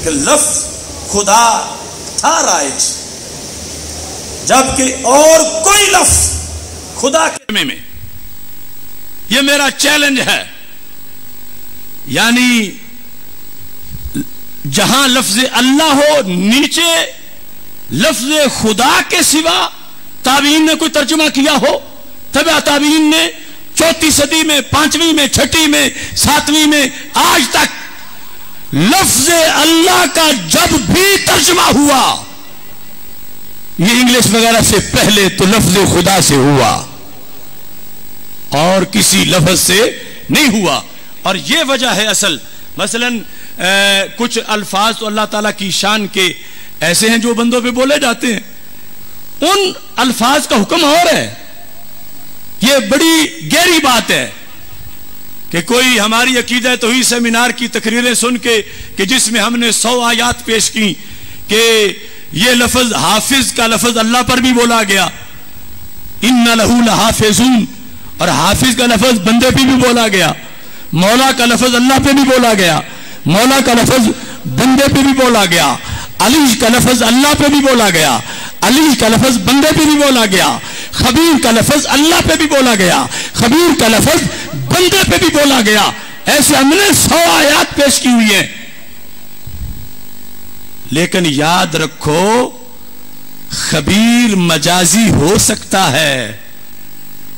کہ لفظ خدا تھا رائج، جبکہ اور کوئی لفظ خدا کے میں یہ میرا چیلنج ہے، یعنی جہاں لفظ اللہ ہو نیچے لفظ خدا کے سوا تابعین نے کوئی ترجمہ کیا ہو، تبع تابعین نے 4 صدی میں، 5ویں میں، 6 میں، 7ویں میں آج تک لفظ اللہ کا جب بھی ترجمہ ہوا یہ انگلش وغیرہ سے پہلے تو لفظ خدا سے ہوا اور کسی لفظ سے نہیں ہوا. اور یہ وجہ ہے اصل، مثلا کچھ الفاظ تو اللہ تعالیٰ کی شان کے ایسے ہیں جو بندوں پہ بولے جاتے ہیں، ان الفاظ کا حکم اور ہے. یہ بڑی گہری بات ہے کہ کوئی ہماری عقیدہ توحید سیمینار کی تقریریں سن کے کہ جس میں ہم نے 100 آیات پیش کی کہ یہ لفظ حافظ کا لفظ اللہ پر بھی بولا گیا، ان لہو لحافظون، اور حافظ کا لفظ بندے پہ بھی بولا گیا، مولا کا لفظ اللہ پہ بھی بولا گیا، مولا کا لفظ بندے پہ بھی بولا گیا، علی کا لفظ اللہ پہ بھی بولا گیا، علی کا لفظ بندے پہ بھی بولا گیا، خبیر کا لفظ اللہ پہ بھی بولا گیا، خبیر کا لفظ بندے پہ بھی بولا گیا. ایسے ہم نے 100 آیات پیش کی ہوئی ہیں. لیکن یاد رکھو خبیر مجازی ہو سکتا ہے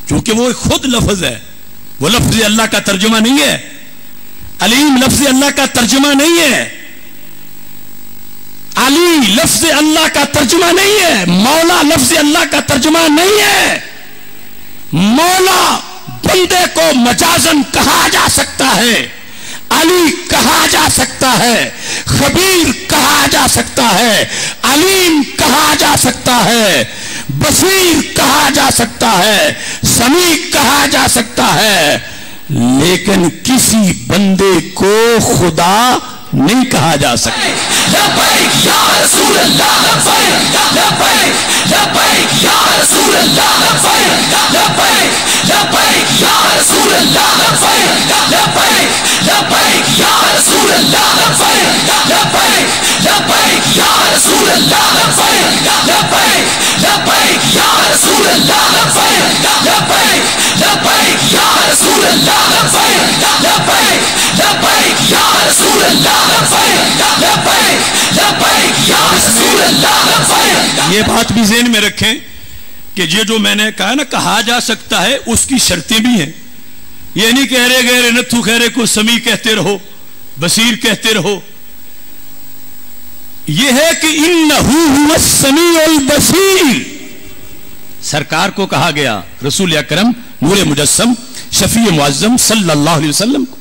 کیونکہ وہ خود لفظ ہے، وہ لفظ اللہ کا ترجمہ نہیں ہے. علیم لفظ اللہ کا ترجمہ نہیں ہے، علی لفظ اللہ کا ترجمہ نہیں ہے، مولا لفظ اللہ کا ترجمہ نہیں ہے. مولا بندے کو مجازن کہا جا سکتا ہے، علی کہا جا سکتا ہے، خبیر کہا جا سکتا ہے، علیم کہا جا سکتا ہے، بصیر کہا جا سکتا ہے، سمیع کہا جا سکتا ہے، لیکن کسی بندے کو خدا نہیں کہا جا سکتا. لبیک یا رسول اللہ، لبیک لبیک لبیک یا رسول اللہ، لبیک لبیک لبیک یا رسول اللہ، لبیک لبیک لبیک یا رسول اللہ، لبیک لبیک لبیک یا رسول اللہ، لبیک لبیک لبیک یا رسول اللہ، لبیک لبیک لبیک یا رسول اللہ، لبیک لبیک لبیک یا رسول اللہ، یہ بات بھی ذہن میں رکھیں کہ یہ جو میں نے کہا نا کہا جا سکتا ہے اس کی شرطیں بھی ہیں. یہ نہیں کہہ رہے گہرے نتھو خیرے کو سمیع کہتے رہو، بصیر کہتے رہو. یہ ہے کہ انہو هو السمیع البصیر. سرکار کو کہا گیا، رسول اکرم نور مجسم شفیع معظم صلی اللہ علیہ وسلم کو،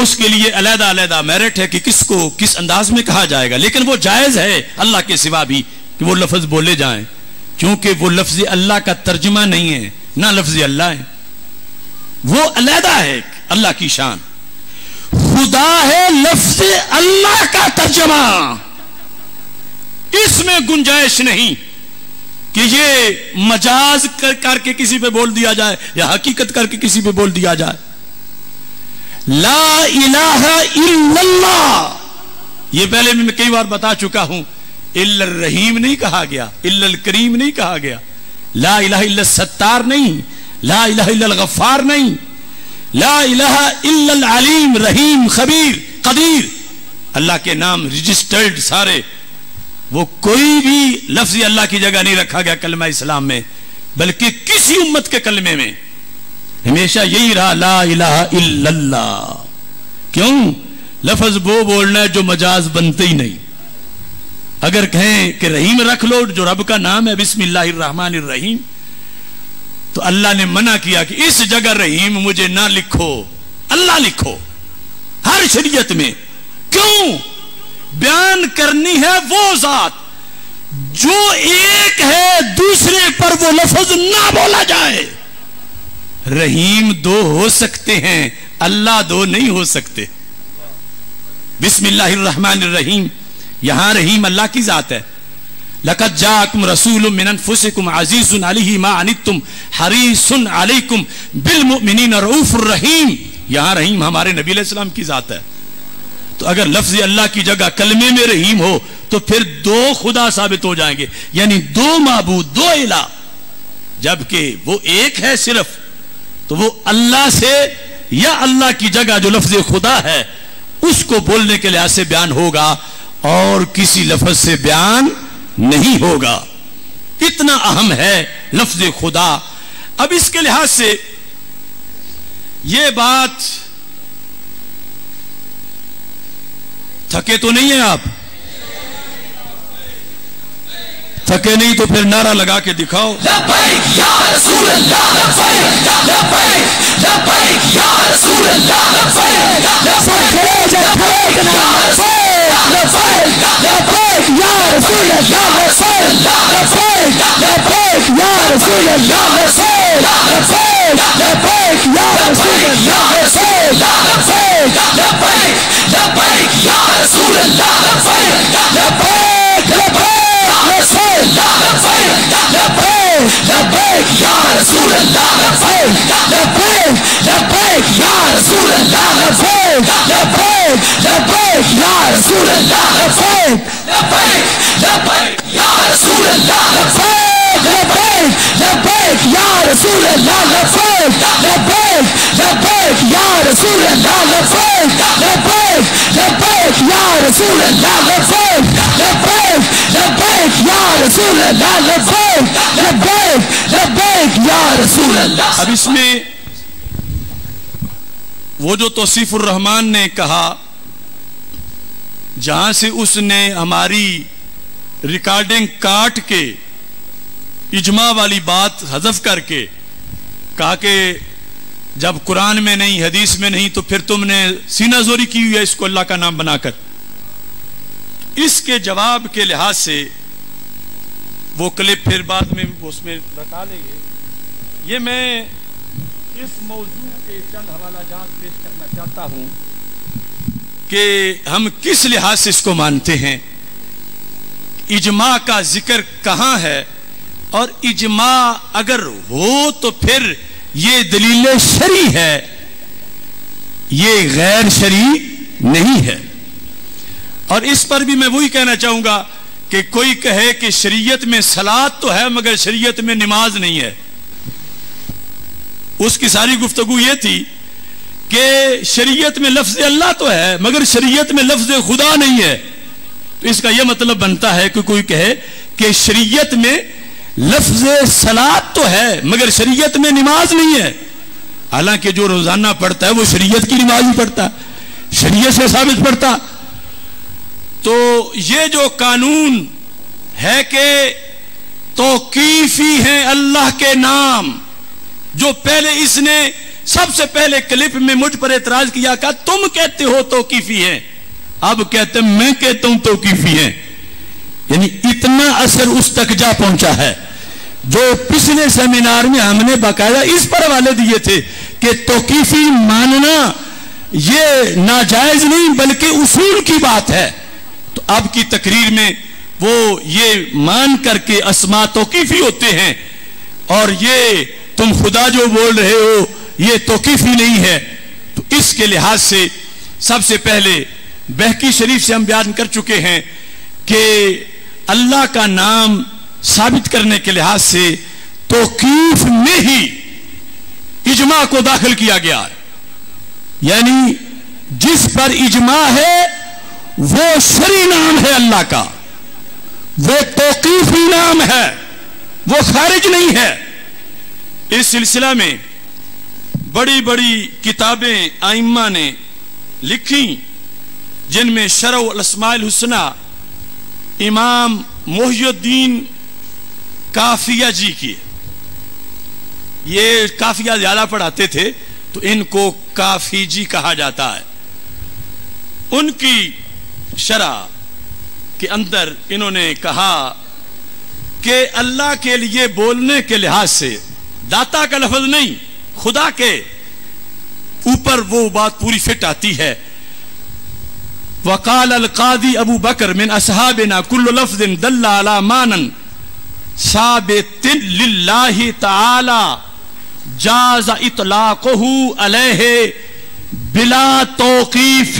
اس کے لیے علیحدہ علیحدہ میرٹ ہے کہ کس کو کس انداز میں کہا جائے گا. لیکن وہ جائز ہے اللہ کے سوا بھی کہ وہ لفظ بولے جائیں، کیونکہ وہ لفظ اللہ کا ترجمہ نہیں ہے، نہ لفظ اللہ ہے، وہ علیحدہ ہے اللہ کی شان. خدا ہے لفظ اللہ کا ترجمہ، اس میں گنجائش نہیں کہ یہ مجاز کر کے کسی پہ بول دیا جائے یا حقیقت کر کے کسی پہ بول دیا جائے. لا الہ الا اللہ، یہ پہلے بھی میں کئی بار بتا چکا ہوں. الا الرحیم نہیں کہا گیا، الا الکریم نہیں کہا گیا، لا الہ الا الستار نہیں، لا الہ الا الغفار نہیں، لا الہ الا العلیم رحیم خبیر قدیر. اللہ کے نام رجسٹرڈ سارے، وہ کوئی بھی لفظ اللہ کی جگہ نہیں رکھا گیا کلمہ اسلام میں، بلکہ کسی امت کے کلمے میں ہمیشہ یہی رہا لا الہ الا اللہ. کیوں؟ لفظ وہ بولنا ہے جو مجاز بنتے ہی نہیں. اگر کہیں کہ رحیم رکھ لو جو رب کا نام ہے، بسم اللہ الرحمن الرحیم، تو اللہ نے منع کیا کہ اس جگہ رحیم مجھے نہ لکھو، اللہ لکھو ہر شریعت میں. کیوں؟ بیان کرنی ہے وہ ذات جو ایک ہے، دوسرے پر وہ لفظ نہ بولا جائے. رحیم دو ہو سکتے ہیں، اللہ دو نہیں ہو سکتے. بسم اللہ الرحمن الرحیم، یہاں رحیم اللہ کی ذات ہے. لقد جاءکم رسول من انفسکم عزیز علیہ ما عنتم حریص علیکم بالمؤمنین رؤوف الرحیم. یہاں رحیم ہمارے نبی علیہ السلام کی ذات ہے. تو اگر لفظ اللہ کی جگہ کلمے میں رحیم ہو تو پھر دو خدا ثابت ہو جائیں گے، یعنی دو معبود، دو الہ، جبکہ وہ ایک ہے صرف، تو وہ اللہ سے یا اللہ کی جگہ جو لفظ خدا ہے اس کو بولنے کے لحاظ سے بیان ہوگا اور کسی لفظ سے بیان نہیں ہوگا. اتنا اہم ہے لفظ خدا. اب اس کے لحاظ سے یہ بات، تھکے تو نہیں ہیں آپ؟ تھکے نہیں تو پھر نعرہ لگا کے دکھاؤ. لبیک یا رسول اللہ، لبیک لبیک لبیک یا رسول اللہ، لبیک لبیک لبیک یا رسول اللہ، لبیک لبیک یا رسول اللہ، لبیک یا رسول اللہ، لبیک لبیک یا رسول اللہ، لبیک لبیک یا رسول اللہ، لبیک لبیک یا رسول اللہ، لبیک لبیک یا رسول اللہ، لبیک لبیک یا رسول اللہ، لبیک لبیک یا رسول اللہ، لبیک لبیک یا رسول اللہ، لبیک لبیک یا رسول اللہ، لبیک لبیک یا رسول اللہ، لبیک لبیک یا رسول اللہ. اب اس میں وہ جو توصیف الرحمان نے کہا، جہاں سے اس نے ہماری ریکارڈنگ کاٹ کے اجماع والی بات حذف کر کے کہا کہ جب قرآن میں نہیں، حدیث میں نہیں، تو پھر تم نے سینہ زوری کی ہوئی ہے اس کو اللہ کا نام بنا کر. اس کے جواب کے لحاظ سے وہ کلپ پھر بعد میں اس میں بتا لیں گے. یہ میں اس موضوع کے چند حوالہ جات پیش کرنا چاہتا ہوں کہ ہم کس لحاظ سے اس کو مانتے ہیں، اجماع کا ذکر کہاں ہے، اور اجماع اگر ہو تو پھر یہ دلیل شرعی ہے، یہ غیر شرعی نہیں ہے. اور اس پر بھی میں وہی کہنا چاہوں گا کہ کوئی کہے کہ شریعت میں صلاۃ تو ہے مگر شریعت میں نماز نہیں ہے، اس کی ساری گفتگو یہ تھی کہ شریعت میں لفظ اللہ تو ہے مگر شریعت میں لفظ خدا نہیں ہے. تو اس کا یہ مطلب بنتا ہے کہ کوئی کہے کہ شریعت میں لفظ صلاۃ تو ہے مگر شریعت میں نماز نہیں ہے، حالانکہ جو روزانہ پڑھتا ہے وہ شریعت کی نماز ہی پڑھتا، شریعت سے ثابت پڑھتا. تو یہ جو قانون ہے کہ توقیفی ہیں اللہ کے نام، جو پہلے اس نے سب سے پہلے کلپ میں مجھ پر اعتراض کیا کہ تم کہتے ہو توقیفی ہیں، اب کہتے ہیں میں کہتا ہوں توقیفی ہیں. یعنی اتنا اثر اس تک جا پہنچا ہے. جو پچھلے سیمینار میں ہم نے باقاعدہ اس پر حوالے دیے تھے کہ توقیفی ماننا یہ ناجائز نہیں بلکہ اصول کی بات ہے. تو اب کی تقریر میں وہ یہ مان کر کے اسماء توقیفی ہوتے ہیں اور یہ تم خدا جو بول رہے ہو یہ توقیفی نہیں ہے. تو اس کے لحاظ سے سب سے پہلے بہقی شریف سے ہم بیان کر چکے ہیں کہ اللہ کا نام ثابت کرنے کے لحاظ سے توقیف میں ہی اجماع کو داخل کیا گیا ہے. یعنی جس پر اجماع ہے وہ شرعی نام ہے اللہ کا، وہ توقیفی نام ہے، وہ خارج نہیں ہے. اس سلسلہ میں بڑی بڑی کتابیں ائمہ نے لکھی، جن میں شرح الاسماء الحسنی امام محی الدین کافیہ جی کی، یہ کافیہ زیادہ پڑھاتے تھے تو ان کو کافی جی کہا جاتا ہے. ان کی شرح کے اندر انہوں نے کہا کہ اللہ کے لیے بولنے کے لحاظ سے داتا کا لفظ نہیں، خدا کے اوپر وہ بات پوری فٹ آتی ہے. وقال القاضی ابو بکر من اصحابنا كل لفظ دل على معنى ثابت للہ تعالی جاز اطلاقه علیہ بلا توقیف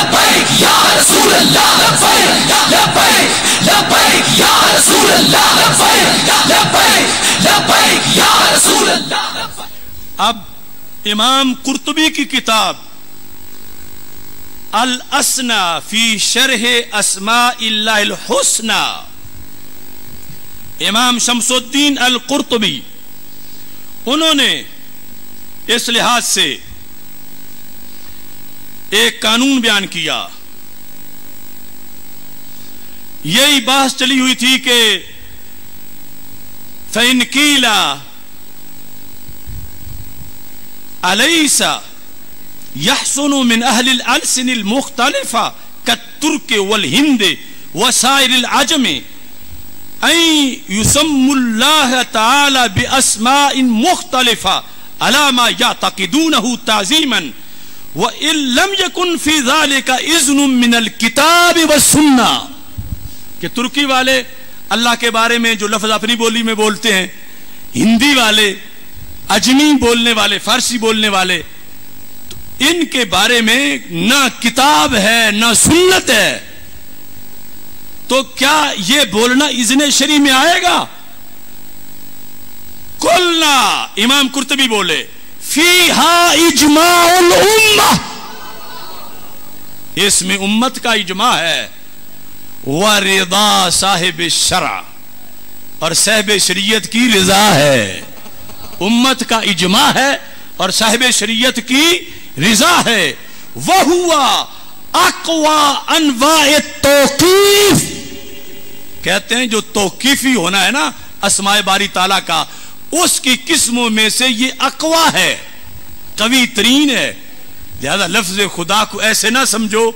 لبیک یا رسول اللہ لبیک لبیک لبیک یا رسول اللہ لبیک لبیک لبیک یا رسول اللہ. اب امام قرطبی کی کتاب الاسنا فی شرح اسماء اللہ الحسنى، امام شمس الدین القرطبی انہوں نے اس لحاظ سے ایک قانون بیان کیا. یہی بحث چلی ہوئی تھی کہ فَإِنْ قِيلَ أَلَيْسَ يَحْسُنُ مِنْ أَهْلِ الْأَلْسِنِ الْمُخْتَلِفَةِ كَالتُّرْكِ وَالْهِنْدِ وَسَائِرِ الْعَجَمِ أَن يُسَمُّوا اللَّهَ تَعَالَى بِأَسْمَاءٍ مُخْتَلِفَةٍ عَلَى مَا يَعْتَقِدُونَهُ تَعْظِيمًا وَإِن لَمْ يَكُنْ فِي ذَلِكَ إِذْنٌ مِنَ الْكِتَابِ وَالسُّنَّةِ. کہ ترکی والے اللہ کے بارے میں جو لفظ اپنی بولی میں بولتے ہیں، ہندی والے، اجمی بولنے والے، فارسی بولنے والے، ان کے بارے میں نہ کتاب ہے نہ سنت ہے، تو کیا یہ بولنا اذن شرعی میں آئے گا؟ قلنا، امام قرطبی بولے، فیہا اجماع الامہ، اس میں امت کا اجماع ہے، ورضا صاحب الشرع، اور صاحب شریعت کی رضا ہے. امت کا اجماع ہے اور صاحب شریعت کی رضا ہے. وَهُوَ أَقْوَى أَنْوَاعِ التَّوْقِیف، کہتے ہیں جو توقیفی ہونا ہے نا اسماء باری تعالیٰ کا، اس کی قسموں میں سے یہ اقوا ہے، قوی ترین ہے. لہذا لفظ خدا کو ایسے نہ سمجھو